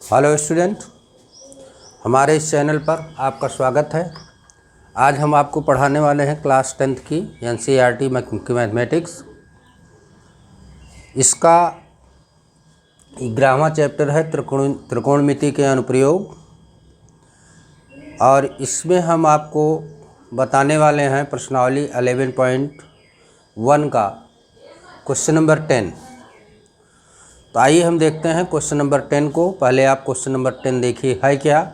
Hello student, हमारे इस channel पर आपका स्वागत है। आज हम आपको पढ़ाने वाले हैं क्लास 10th की एनसीईआरटी मैथमेटिक्स। इसका 11वां चैप्टर है त्रिकोणमिति के अनुप्रयोग, और इसमें हम आपको बताने वाले हैं प्रश्नावली 11.1 का क्वेश्चन नंबर 10। तो आइए हम देखते हैं क्वेश्चन नंबर 10 को। पहले आप क्वेश्चन नंबर 10 देखिए है क्या,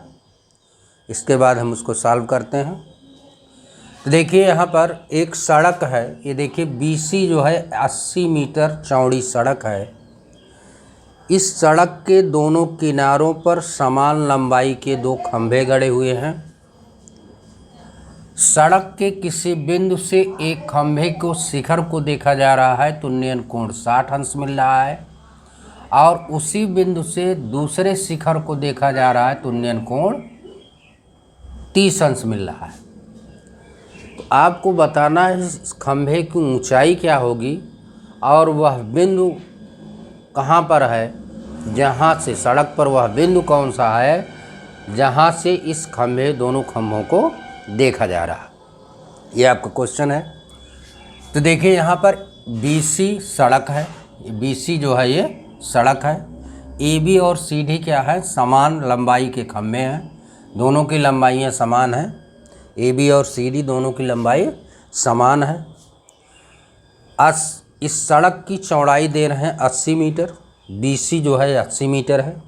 इसके बाद हम उसको सॉल्व करते हैं। तो देखिए यहाँ पर एक सड़क है, ये देखिए BC जो है 80 मीटर चौड़ी सड़क है। इस सड़क के दोनों किनारों पर समान लंबाई के दो खंभे गड़े हुए हैं। सड़क के किसी बिंदु से एक खंभे को शिखर को देखा जा रहा है तो उन्नयन कोण 60 अंश मिल रहा है, और उसी बिंदु से दूसरे शिखर को देखा जा रहा है तो उन्नयन कोण 30 अंश मिल रहा है। तो आपको बताना है इस खंभे की ऊंचाई क्या होगी और वह बिंदु कहाँ पर है, जहाँ से सड़क पर वह बिंदु कौन सा है जहाँ से इस खंभे दोनों खंभों को देखा जा रहा है। ये आपका क्वेश्चन है। तो देखिए यहाँ पर BC सड़क है, BC जो है ये सड़क है। AB और CD क्या है, समान लंबाई के खंभे हैं, दोनों की लंबाइयाँ समान हैं। AB और CD दोनों की लंबाई समान है। इस सड़क की चौड़ाई दे रहे हैं 80 मीटर, BC जो है 80 मीटर है,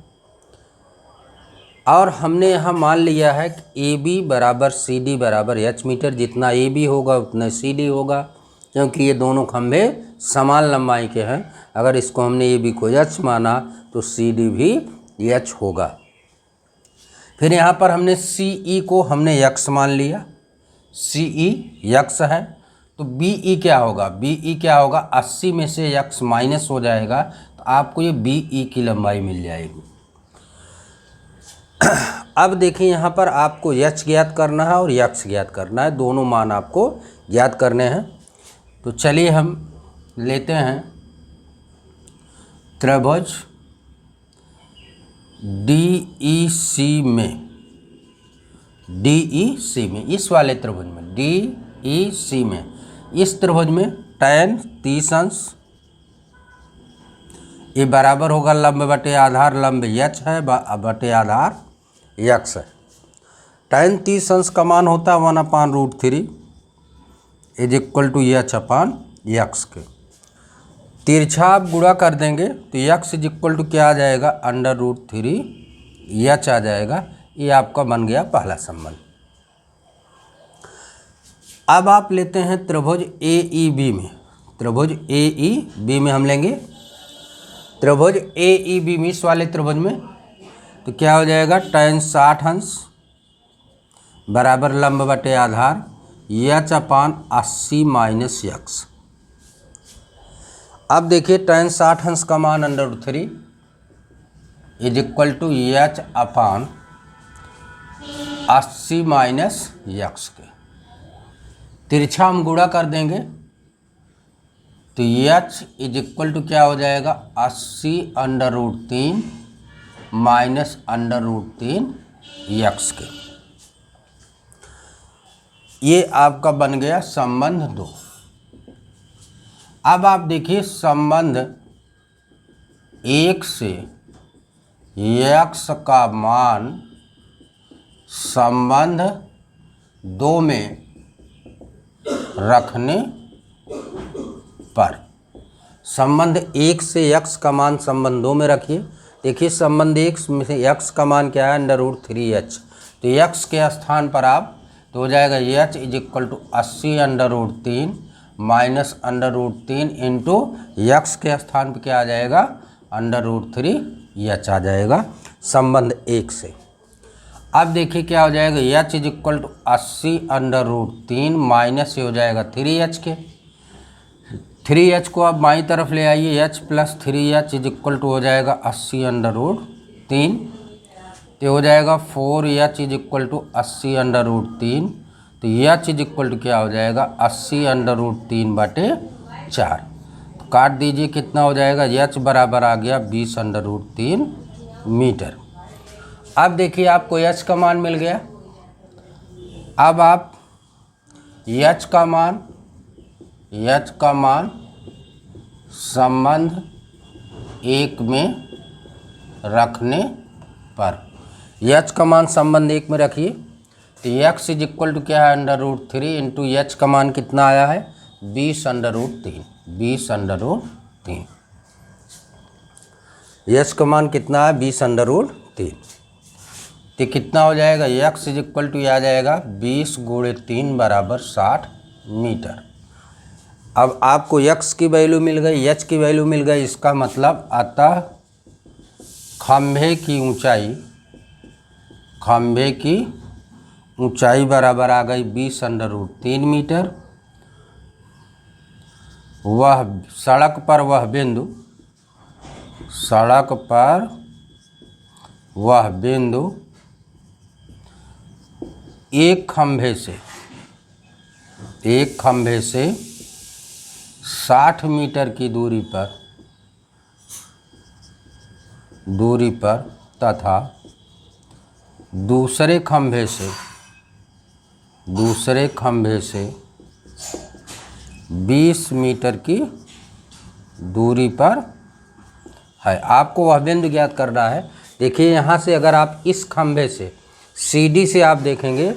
और हमने यहाँ मान लिया है कि AB बराबर CD बराबर H मीटर। जितना AB होगा उतना CD होगा, क्योंकि ये दोनों खंभे समान लंबाई के हैं। अगर इसको हमने AB को H माना तो CD भी H होगा। फिर यहाँ पर हमने CE को हमने X मान लिया, CE X है। तो BE क्या होगा, BE क्या होगा, 80 में से X माइनस हो जाएगा तो आपको ये BE की लंबाई मिल जाएगी। अब देखिए यहाँ पर आपको H ज्ञात करना है और X ज्ञात करना है, दोनों मान आपको ज्ञात करने हैं। तो चलिए हम लेते हैं त्रिभुज DEC में, इस वाले त्रिभुज में DEC में, इस त्रिभुज में tan 30 अंश ये बराबर होगा लंब बटे आधार, लंब H है बटे आधार X है। tan 30 अंश का मान होता है 1/√3 is equal to H upon X के। तिरछा आप गुणा कर देंगे तो X इज इक्वल टू क्या आ जाएगा, √3 H आ जाएगा। ये आपका बन गया पहला संबंध। अब आप लेते हैं त्रिभुज AEB में, त्रिभुज AEB में हम लेंगे त्रिभुज AEB में, इस वाले त्रिभुज में तो क्या हो जाएगा, tan 60 अंश बराबर लंब बटे आधार H अपान 80 माइनस X। अब देखिए tan 60 अंश का मान √3 is equal to H upon 80 minus X के। तिरछा हम गुणा कर देंगे तो H इज इक्वल टू क्या हो जाएगा, 80√3 माइनस √3 X के। ये आपका बन गया संबंध 2। अब आप देखिए संबंध 1 से X का मान संबंध 2 में रखने पर, संबंध 1 से X का मान संबंध 2 में रखिए। देखिए संबंध 1 में से X का मान क्या है, √3H। तो X के स्थान पर आप तो हो जाएगा H is equal to 80√3 minus √3 into X के स्थान पर क्या आ जाएगा, √3H आ जाएगा संबंध 1 से। अब देखिए क्या हो जाएगा, H is equal to 80√3 minus ये हो जाएगा 3H के। 3H को आप बाईं तरफ ले आइए, H plus 3H is equal to हो जाएगा 80√3, तो हो जाएगा 4H इज इक्वल टू 80√3। तो H इज इक्वल टू क्या हो जाएगा, 80√3 बटे 4। तो काट दीजिए, कितना हो जाएगा, H बराबर आ गया 20√3 मीटर। अब देखिए आपको एच का मान मिल गया। अब आप एच का मान संबंध 1 में रखने पर, एच का मान संबंध 1 में रखिए तो x इज इक्वल टू क्या है, √3 इंटू एच का मान कितना आया है 20√3। 20√3 एच का मान कितना है 20√3। तो कितना हो जाएगा, x इज इक्वल टू आ जाएगा 20 × 3 = 60 मीटर। अब आपको x की वैल्यू मिल गई, h की वैल्यू मिल गई, इसका मतलब अतः खंभे की ऊंचाई बराबर आ गई 20√3 मीटर। वह सड़क पर वह बिंदु एक खंभे से 60 मीटर की दूरी पर तथा दूसरे खंभे से 20 मीटर की दूरी पर है। आपको वह बिंदु ज्ञात करना है। देखिए यहाँ से अगर आप इस खंभे से CD से आप देखेंगे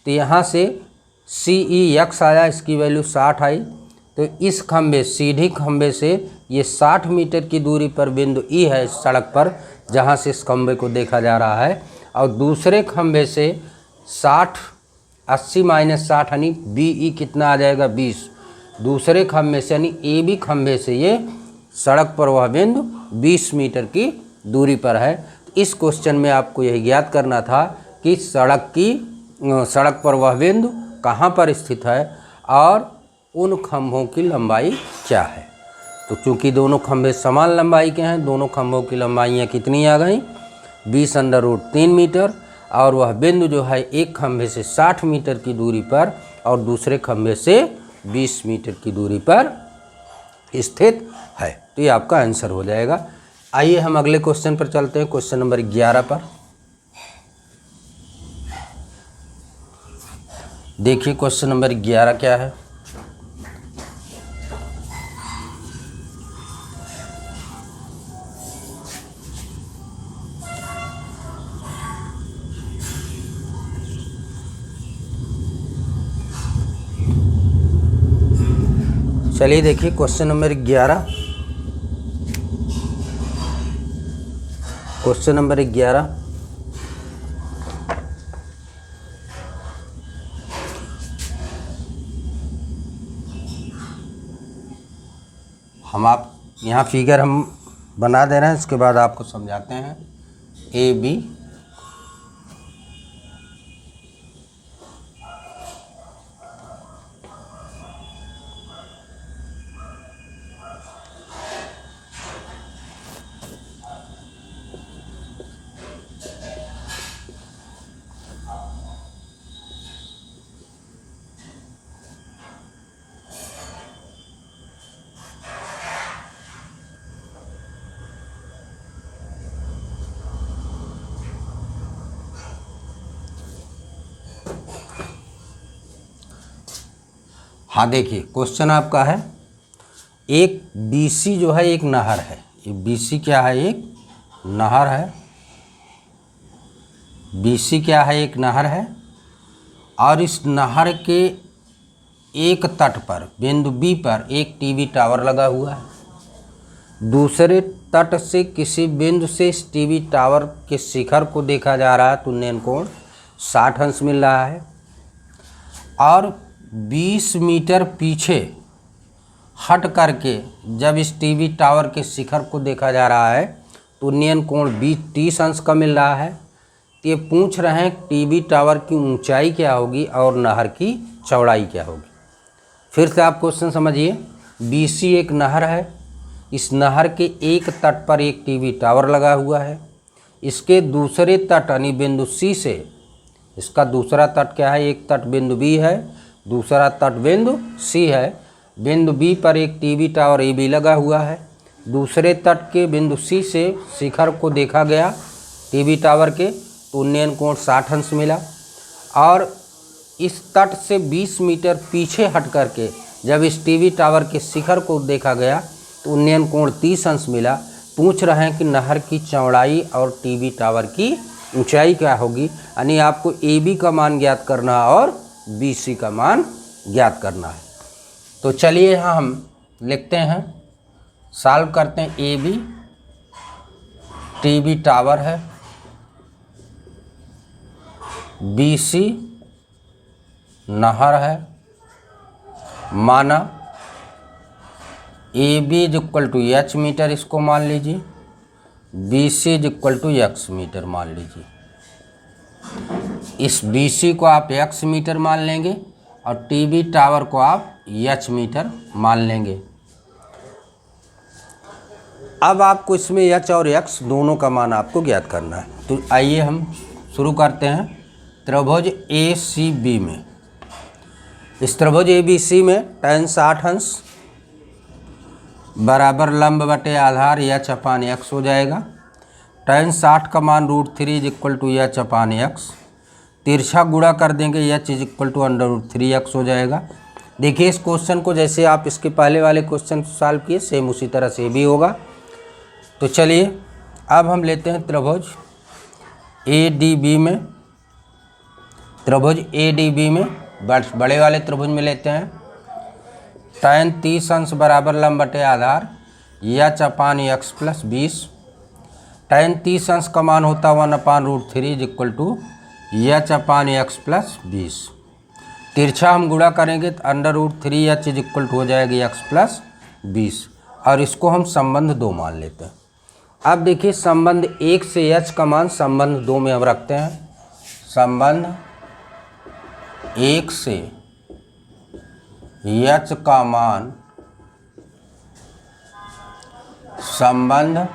तो यहाँ से CEX आया, इसकी वैल्यू 60 आई। तो इस खंभे सीधी खंभे से ये 60 मीटर की दूरी पर बिंदु E है इस सड़क पर, जहाँ से इस खंभे को देखा जा रहा है। और दूसरे खंभे से 80 - 60 यानी BE कितना आ जाएगा 20। दूसरे खंभे से यानी AB खंभे से ये सड़क पर वह बिंदु 20 मीटर की दूरी पर है। इस क्वेश्चन में आपको यही ज्ञात करना था कि सड़क पर वह बिंदु कहाँ पर स्थित है और उन खंभों की लंबाई क्या है। तो चूंकि दोनों खंभे समान लंबाई के हैं, दोनों खंभों की लंबाइयाँ कितनी आ गई 20√3 मीटर। और वह बिंदु जो है एक खंभे से 60 मीटर की दूरी पर और दूसरे खंभे से 20 मीटर की दूरी पर स्थित है। तो ये आपका आंसर हो जाएगा। आइए हम अगले क्वेश्चन पर चलते हैं, क्वेश्चन नंबर 11 पर। देखिए क्वेश्चन नंबर 11 क्या है। चलिए देखिए क्वेश्चन नंबर 11। क्वेश्चन नंबर 11 आप यहाँ फिगर हम बना दे रहे हैं, इसके बाद आपको समझाते हैं। AB हाँ देखिए क्वेश्चन आपका है, एक BC जो है एक नहर है। ये BC क्या है, एक नहर है। BC क्या है, एक नहर है। और इस नहर के एक तट पर बिंदु B पर एक टीवी टावर लगा हुआ है। दूसरे तट से किसी बिंदु से इस टीवी टावर के शिखर को देखा जा रहा है तो उन्नयन कोण 60 अंश मिल रहा है। और 20 मीटर पीछे हट करके जब इस टीवी टावर के शिखर को देखा जा रहा है तो उन्नयन कोण 30 अंश का मिल रहा है। तो ये पूछ रहे हैं टीवी टावर की ऊंचाई क्या होगी और नहर की चौड़ाई क्या होगी। फिर से आप क्वेश्चन समझिए। BC एक नहर है। इस नहर के एक तट पर एक टीवी टावर लगा हुआ है। इसके दूसरे तट यानी बिंदु C से, इसका दूसरा तट क्या है, एक तट बिंदु B है, दूसरा तट बिंदु C है। बिंदु B पर एक टीवी टावर AB लगा हुआ है। दूसरे तट के बिंदु C से शिखर को देखा गया टीवी टावर के तो उन्नयन कोण 60 अंश मिला। और इस तट से 20 मीटर पीछे हट करके जब इस टीवी टावर के शिखर को देखा गया तो उन्नयन कोण 30 अंश मिला। पूछ रहे हैं कि नहर की चौड़ाई और टीवी टावर की ऊंचाई क्या होगी, यानी आपको AB का मान ज्ञात करना है और BC का मान ज्ञात करना है। तो चलिए यहाँ हम लिखते हैं, सॉल्व करते हैं। AB टीवी टावर है, BC नहर है, माना AB is equal to H metre, इसको मान लीजिए, BC is equal to X metre मान लीजिए। इस BC को आप X मीटर मान लेंगे और टीवी टावर को आप H मीटर मान लेंगे। अब आपको इसमें H और X दोनों का मान आपको ज्ञात करना है। तो आइए हम शुरू करते हैं। त्रिभुज ACB में, इस त्रिभुज ABC में tan 60 अंश बराबर लंब बटे आधार H अपान X हो जाएगा। tan 60 का मान √3 is equal to H upon X, तिरछा गुणा कर देंगे H is equal to √3x हो जाएगा। देखिए इस क्वेश्चन को जैसे आप इसके पहले वाले क्वेश्चन सॉल्व किए सेम उसी तरह से भी होगा। तो चलिए अब हम लेते हैं त्रिभुज ADB में। त्रिभुज ADB में बड़े वाले त्रिभुज में लेते हैं। tan 30 अंश बराबर लंब बटे आधार H upon X plus 20। tan 30 अंश का मान होता है 1 upon √3 is equal to H upon X plus 20। तिरछा हम गुणा करेंगे तो √3H इज इक्वल टू हो जाएगी X प्लस 20 और इसको हम संबंध 2 मान लेते हैं। अब देखिए संबंध 1 से H का मान संबंध 2 में हम रखते हैं। संबंध 1 से H का मान संबंध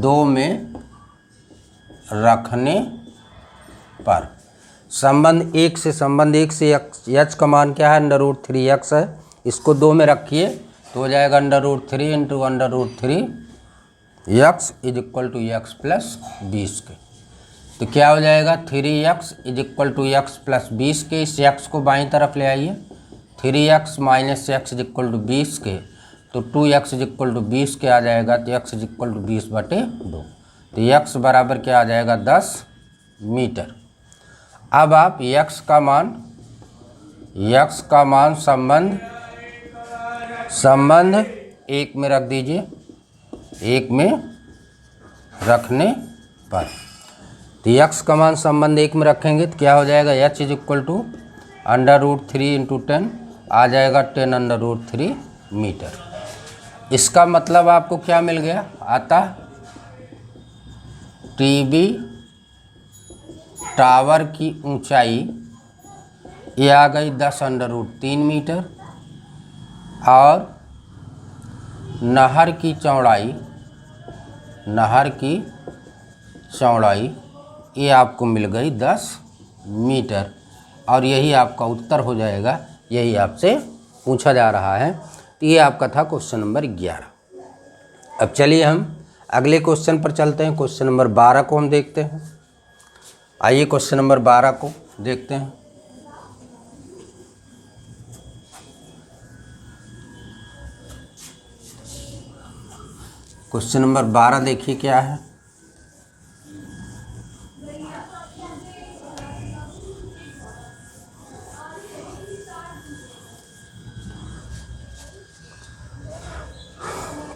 2 में रखने पर, संबंध 1 से H का मान क्या है, √3x है, इसको 2 में रखिए तो हो जाएगा √3 into √3x is equal to x plus 20 के। तो क्या हो जाएगा 3x is equal to x plus 20 के। इस x को बाईं तरफ ले आइए, 3x minus x is equal to 20 के, तो 2x इज इक्वल टू 20 के आ जाएगा। तो x इज इक्वल टू 20 बटे 2, तो x बराबर क्या आ जाएगा 10 मीटर। अब आप x का मान संबंध 1 में रख दीजिए, 1 में रखने पर। तो x का मान संबंध 1 में रखेंगे तो क्या हो जाएगा h is equal to √3 into 10 आ जाएगा 10√3 मीटर। इसका मतलब आपको क्या मिल गया, अतः टीवी टावर की ऊंचाई ये आ गई 10√3 मीटर और नहर की चौड़ाई ये आपको मिल गई 10 मीटर और यही आपका उत्तर हो जाएगा। यही आपसे पूछा जा रहा है। तो ये आपका था क्वेश्चन नंबर 11। अब चलिए हम अगले क्वेश्चन पर चलते हैं। क्वेश्चन नंबर 12 को हम देखते हैं। आइए क्वेश्चन नंबर 12 को देखते हैं। क्वेश्चन नंबर 12 देखिए क्या है।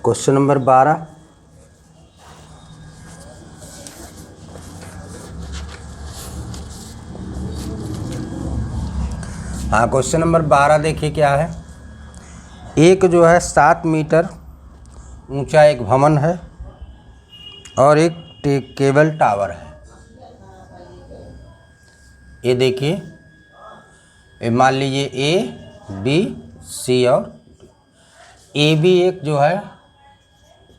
क्वेश्चन नंबर 12, हाँ क्वेश्चन नंबर 12 देखिए क्या है। एक जो है 7 मीटर ऊंचा एक भवन है और एक केबल टावर है। ये देखिए, ये मान लीजिए A, B, C और A भी एक जो है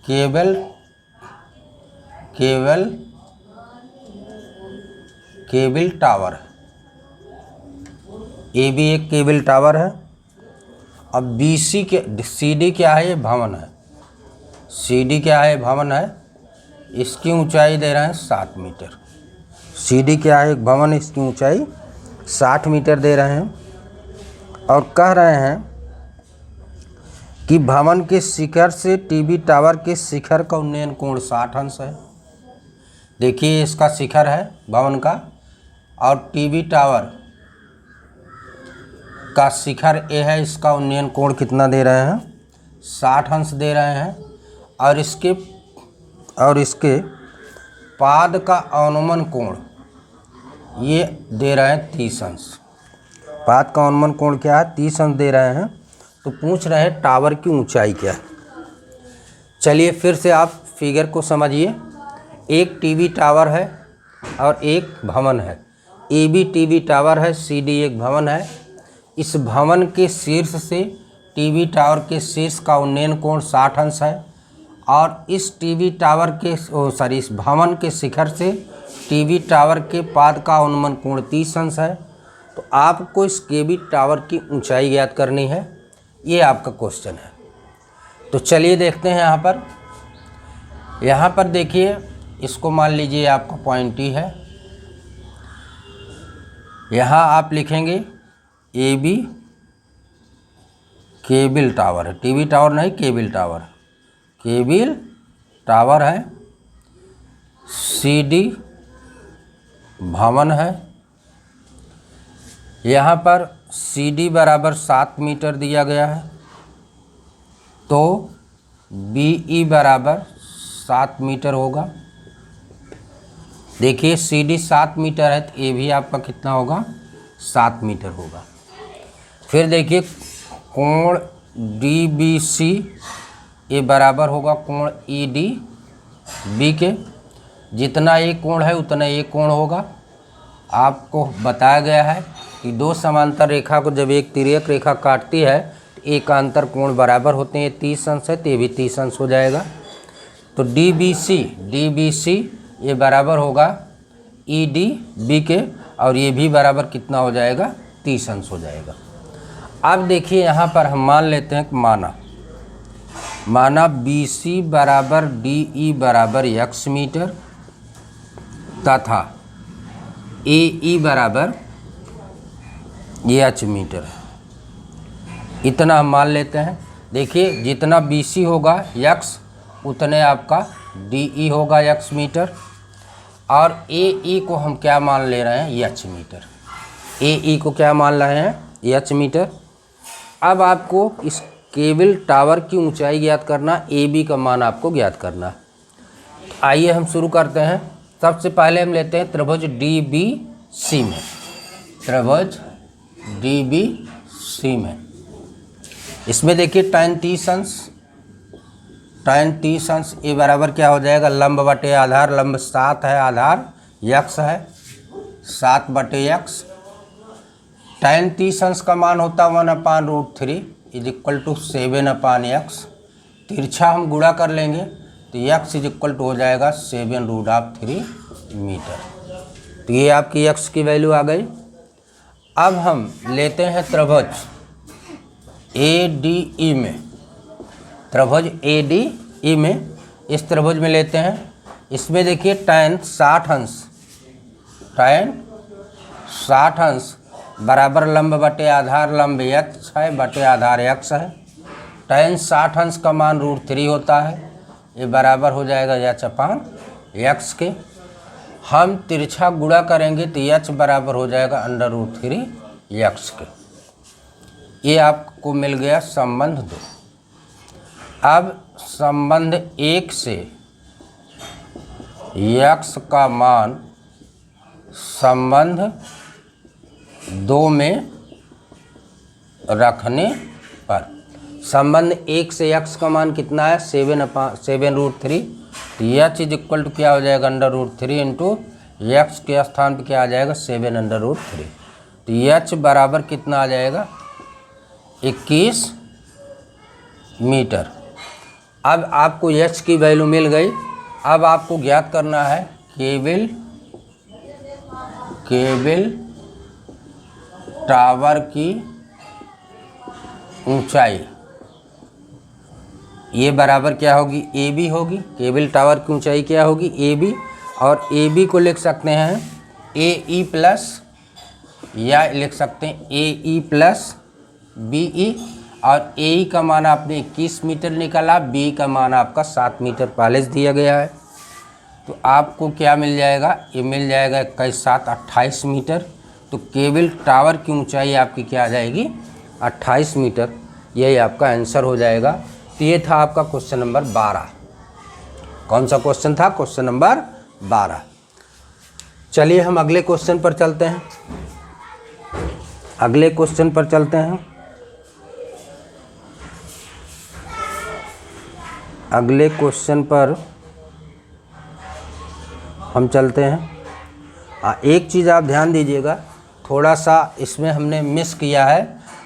केबल टावर है। ए भी एक केबल टावर है। अब BC के CD क्या है, ये भवन है। CD क्या है, भवन है। इसकी ऊंचाई दे रहे हैं 7 मीटर। सीडी क्या है, एक भवन, इसकी ऊंचाई 60 मीटर दे रहे हैं और कह रहे हैं कि भवन के शिखर से टीवी टावर के शिखर का उन्नयन कोण 60 अंश है। देखिए इसका शिखर है भवन का और टीवी टावर का शिखर ए है, इसका उन्नयन कोण कितना दे रहे हैं, 60 अंश दे रहे हैं और इसके पाद का अवनमन कोण ये दे रहे हैं 30 अंश। पाद का अवनमन कोण क्या है, 30 अंश दे रहे हैं। तो पूछ रहे हैं टावर की ऊंचाई क्या है। चलिए फिर से आप फिगर को समझिए। एक टीवी टावर है और एक भवन है। ए बी टीवी टावर है, सी डी एक भवन है। इस भवन के शीर्ष से टीवी टावर के शीर्ष का उन्नयन कोण 60 अंश है और इस टीवी टावर के इस भवन के शिखर से टीवी टावर के पाद का अवनमन कोण 30 अंश है। तो आपको इस केबी टावर की ऊंचाई ज्ञात करनी है, ये आपका क्वेश्चन है। तो चलिए देखते हैं यहाँ पर देखिए, इसको मान लीजिए आपका पॉइंट ही है। यहाँ आप लिखेंगे ए बी केबल टावर है, टीवी टावर नहीं केबल टावर, केबल टावर है। सी डी भवन है। यहाँ पर सी डी बराबर 7 मीटर दिया गया है तो बी ई बराबर 7 मीटर होगा। देखिए सी डी 7 मीटर है तो ए भी आपका कितना होगा, 7 मीटर होगा। फिर देखिए कोण डी बी सी ये बराबर होगा कोण ई डी बी के। जितना ये कोण है उतना ये कोण होगा। आपको बताया गया है कि दो समांतर रेखा को जब एक तिर्यक रेखा काटती है तो एकांतर कोण बराबर होते हैं। 30 अंश है तो ये भी 30 अंश हो जाएगा। तो डी बी सी ये बराबर होगा ई डी बी के और ये भी बराबर कितना हो जाएगा, 30 अंश हो जाएगा। अब देखिए यहाँ पर हम मान लेते हैं कि माना बी सी बराबर डी ई बराबर x मीटर तथा ए ई बराबर h मीटर, इतना हम मान लेते हैं। देखिए जितना बी सी होगा x उतने आपका डी ई होगा x मीटर और ए ई को हम क्या मान ले रहे हैं, h मीटर। ए ई को क्या मान रहे हैं, h मीटर। अब आपको इस केबल टावर की ऊंचाई ज्ञात करना, ए बी का मान आपको ज्ञात करना। आइए हम शुरू करते हैं। सबसे पहले हम लेते हैं त्रिभुज डी बी सी में, त्रिभुज डी बी सी में। इसमें देखिए tan 30 अंश ए बराबर क्या हो जाएगा, लंब बटे आधार, लंब 7 है, आधार x है, 7 बटे x। tan 30 अंश का मान होता 1/√3 इज इक्वल टू 7/x। तिरछा हम गुणा कर लेंगे तो x इज इक्वल टू हो जाएगा 7√3 मीटर। तो ये आपकी x की वैल्यू आ गई। अब हम लेते हैं त्रिभुज ए डी ई में, त्रिभुज ए डी ई में। इस त्रिभुज में लेते हैं, इसमें देखिए tan 60 अंश बराबर लंब बटे आधार, लंब h है बटे आधार x है। tan 60 अंश का मान √3 होता है, ये बराबर हो जाएगा h/x के। हम तिरछा गुणा करेंगे तो h बराबर हो जाएगा √3x के। ये आपको मिल गया संबंध 2। अब संबंध 1 से x का मान संबंध 2 में रखने पर, संबंध 1 से x का मान कितना है, 7/√3। तो h इज इक्वल टू क्या हो जाएगा, √3 इंटू x के स्थान पर क्या आ जाएगा, 7/√3। तो h बराबर कितना आ जाएगा, 21 मीटर। अब आपको h की वैल्यू मिल गई। अब आपको ज्ञात करना है केबल टावर की ऊंचाई। ये बराबर क्या होगी, ए बी होगी। केबल टावर की ऊंचाई क्या होगी, ए बी। और ए बी को लिख सकते हैं ए ई प्लस, या लिख सकते हैं ए ई प्लस बी ई। और ए ई का मान आपने 21 मीटर निकाला, बी का मान आपका 7 मीटर पहले से दिया गया है। तो आपको क्या मिल जाएगा, ये मिल जाएगा 21 7 28 मीटर। तो केबल टावर की ऊंचाई आपकी क्या आ जाएगी, 28 मीटर। यही आपका आंसर हो जाएगा। तो ये था आपका क्वेश्चन नंबर 12। कौन सा क्वेश्चन था, क्वेश्चन नंबर 12। चलिए हम अगले क्वेश्चन पर चलते हैं। अगले क्वेश्चन पर चलते हैं। अगले क्वेश्चन पर हम चलते हैं। एक चीज़ आप ध्यान दीजिएगा, थोड़ा सा इसमें हमने मिस किया है,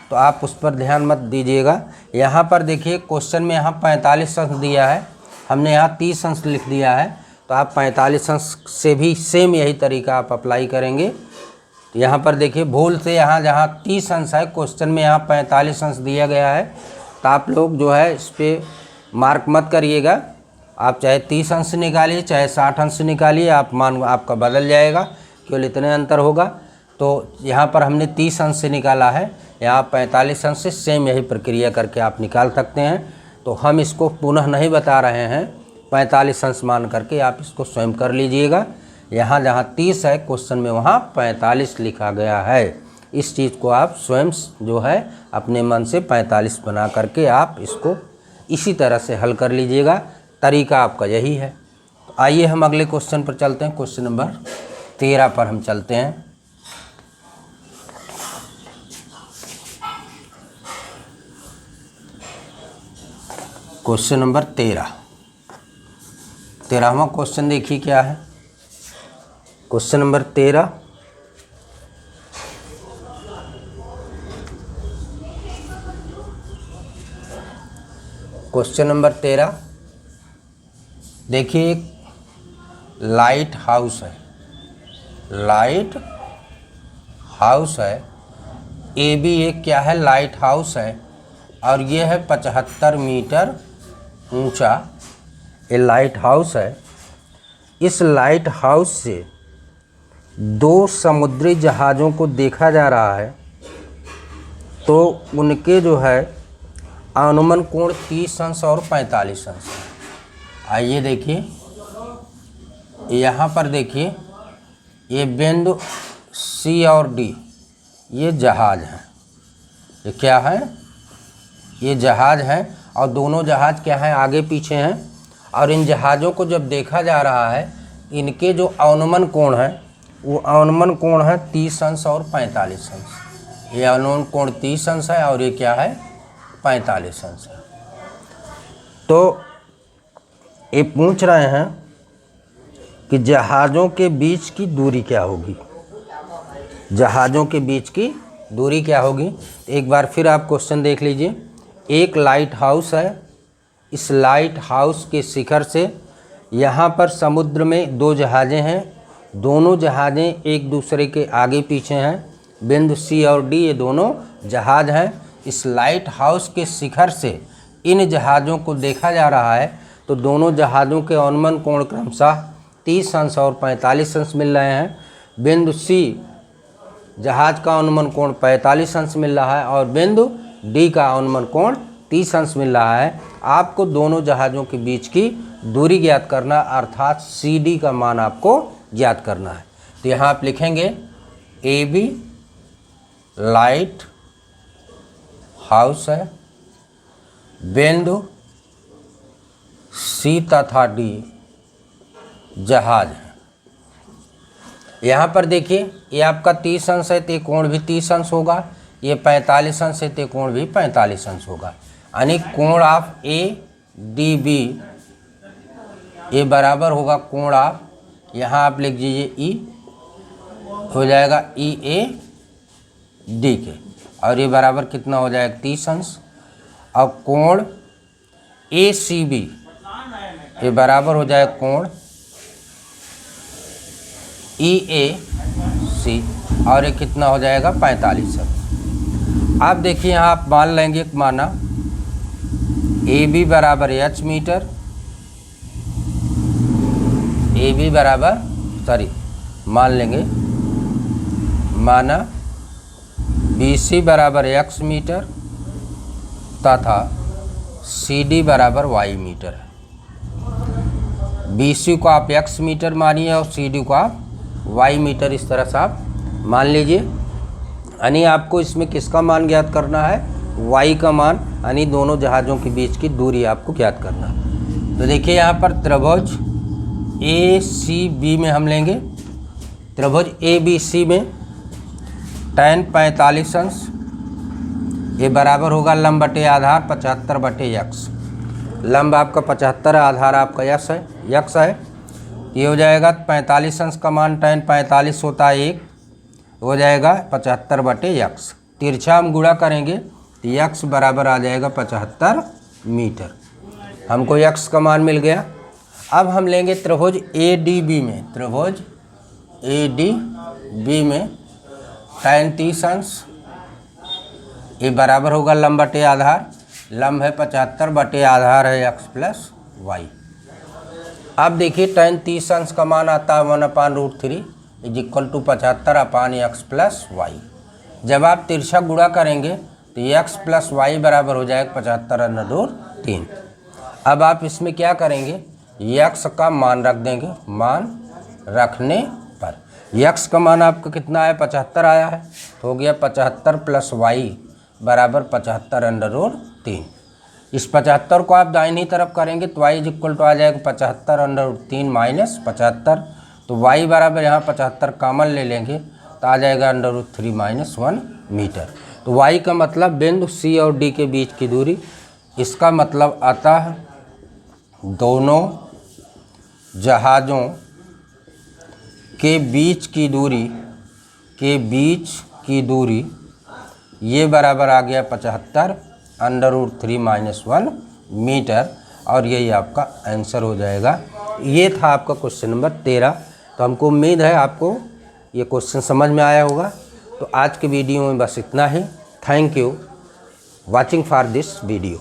तो आप उस पर ध्यान मत दीजिएगा। यहाँ पर देखिए क्वेश्चन में यहाँ 45 अंश दिया है, हमने यहाँ 30 अंश लिख दिया है। तो आप 45 अंश से भी सेम यही तरीका आप अप्लाई करेंगे। तो यहाँ पर देखिए भूल से यहाँ जहाँ 30 अंश है, क्वेश्चन में यहाँ 45 अंश दिया गया है। तो आप लोग जो है इस पर मार्क मत करिएगा। आप चाहे 30 अंश निकालिए, चाहे 60 अंश निकालिए, आप मान आपका बदल जाएगा, केवल इतने अंतर होगा। तो यहाँ पर हमने 30 अंश से निकाला है, यहाँ 45 अंश से सेम यही प्रक्रिया करके आप निकाल सकते हैं। तो हम इसको पुनः नहीं बता रहे हैं, 45 अंश मान करके आप इसको स्वयं कर लीजिएगा। यहाँ जहाँ 30 है क्वेश्चन में, वहाँ 45 लिखा गया है। इस चीज़ को आप स्वयं जो है अपने मन से 45 बना करके आप इसको इसी तरह से हल कर लीजिएगा। तरीका आपका यही है। तो आइए हम अगले क्वेश्चन पर चलते हैं। क्वेश्चन नंबर 13 पर हम चलते हैं। क्वेश्चन नंबर 13वां क्वेश्चन देखिए क्या है। क्वेश्चन नंबर 13, क्वेश्चन नंबर 13 देखिए, एक लाइट हाउस है, लाइट हाउस है। ए बी एक क्या है, लाइट हाउस है, और ये है 75 मीटर ऊंचा ये लाइट हाउस है। इस लाइट हाउस से 2 समुद्री जहाज़ों को देखा जा रहा है। तो उनके जो है अनुमान कोण 30 अंश और 45 अंश। आइए देखिए, यहाँ पर देखिए, ये बिंदु सी और डी ये जहाज़ हैं। ये क्या है, ये जहाज़ हैं, और दोनों जहाज़ क्या हैं, आगे पीछे हैं। और इन जहाज़ों को जब देखा जा रहा है, इनके जो अनुमान कोण है वो अनुमान कोण है 30 अंश और 45 अंश। ये अनुमान कोण 30 अंश है और ये क्या है, 45 अंश है। तो ये पूछ रहे हैं कि जहाज़ों के बीच की दूरी क्या होगी, जहाज़ों के बीच की दूरी क्या होगी। एक बार फिर आप क्वेश्चन देख लीजिए। एक लाइट हाउस है, इस लाइट हाउस के शिखर से यहाँ पर समुद्र में 2 जहाज़ें हैं, दोनों जहाज़ें एक दूसरे के आगे पीछे हैं। बिंदु सी और डी ये दोनों जहाज़ हैं। इस लाइट हाउस के शिखर से इन जहाज़ों को देखा जा रहा है। तो दोनों जहाज़ों के अनुमान कोण क्रमशः 30 अंश और 45 अंश मिल रहे हैं। बिंदु सी जहाज़ का अनुमान कोण 45 अंश मिल रहा है और बिंदु डी का अनुमान कोण 30 अंश मिल रहा है। आपको दोनों जहाज़ों के बीच की दूरी ज्ञात करना, अर्थात सी डी का मान आपको ज्ञात करना है। तो यहाँ आप लिखेंगे ए बी लाइट हाउस है, बिंदु सी तथा डी जहाज है। यहाँ पर देखिए, ये आपका 30 अंश है तो कोण भी 30 अंश होगा, ये 45 अंश है तो कोण भी 45 अंश होगा। यानी कोण ऑफ ए डी बी ये बराबर होगा कोण ऑफ, यहाँ आप लिख दीजिए ई, हो जाएगा ई ए डी के, और ये बराबर कितना हो जाएगा 30 अंश। और कोण ए सी बी ये बराबर हो जाएगा कोण ई ए सी, और ये कितना हो जाएगा 45 अंश। आप देखिए यहाँ आप मान लेंगे माना ए बी बराबर एच मीटर, ए बी बराबर मान लेंगे, माना बी सी बराबर एक्स मीटर तथा सी डी बराबर वाई मीटर है। बी सी को आप एक्स मीटर मानिए और सी डी को आप वाई मीटर, इस तरह से आप मान लीजिए। यानी आपको इसमें किसका मान ज्ञात करना है, वाई का मान, यानी दोनों जहाज़ों के बीच की दूरी आपको ज्ञात करना है। तो देखिए यहाँ पर त्रिभुज ए सी बी में हम लेंगे, त्रिभुज ए बी सी में tan 45 अंश, ये बराबर होगा लंब बटे आधार 75 बटे यक्स। लंब आपका 75 है, आधार आपका यक्स है। ये हो जाएगा 45 अंश का मान tan 45 होता है 1, हो जाएगा 75 बटे यक्स। तिरछा हम गुणा करेंगे तो यक्स बराबर आ जाएगा 75 मीटर। हमको यक्स का मान मिल गया। अब हम लेंगे त्रिभुज ए डी बी में, त्रिभुज ए डी बी में tan 30 अंश, ये बराबर होगा लंब बटे आधार, लंब है 75 बटे आधार है x प्लस वाई। अब देखिए tan 30 अंश का मान आता है 1/√3 is equal to 75 upon x plus Y. जब आप तिरछा गुणा करेंगे तो x प्लस वाई बराबर हो जाएगा 75/√3। अब आप इसमें क्या करेंगे, x का मान रख देंगे, मान रखने पर x का मान आपका कितना है, 75 आया है, तो हो गया 75 प्लस वाई बराबर 75/√3। इस 75 को आप दाहिनी तरफ करेंगे तो y इज इक्वल टू आ जाएगा 75/√3 माइनस 75, तो y बराबर यहाँ 75 कॉमन ले लेंगे तो आ जाएगा √3 माइनस 1 मीटर। तो y का मतलब बिंदु C और D के बीच की दूरी, इसका मतलब आता है दोनों जहाज़ों के बीच की दूरी ये बराबर आ गया 75/√3 माइनस 1 मीटर, और यही आपका आंसर हो जाएगा। ये था आपका क्वेश्चन नंबर 13। तो हमको उम्मीद है आपको ये क्वेश्चन समझ में आया होगा। तो आज के वीडियो में बस इतना ही। Thank you watching for this video.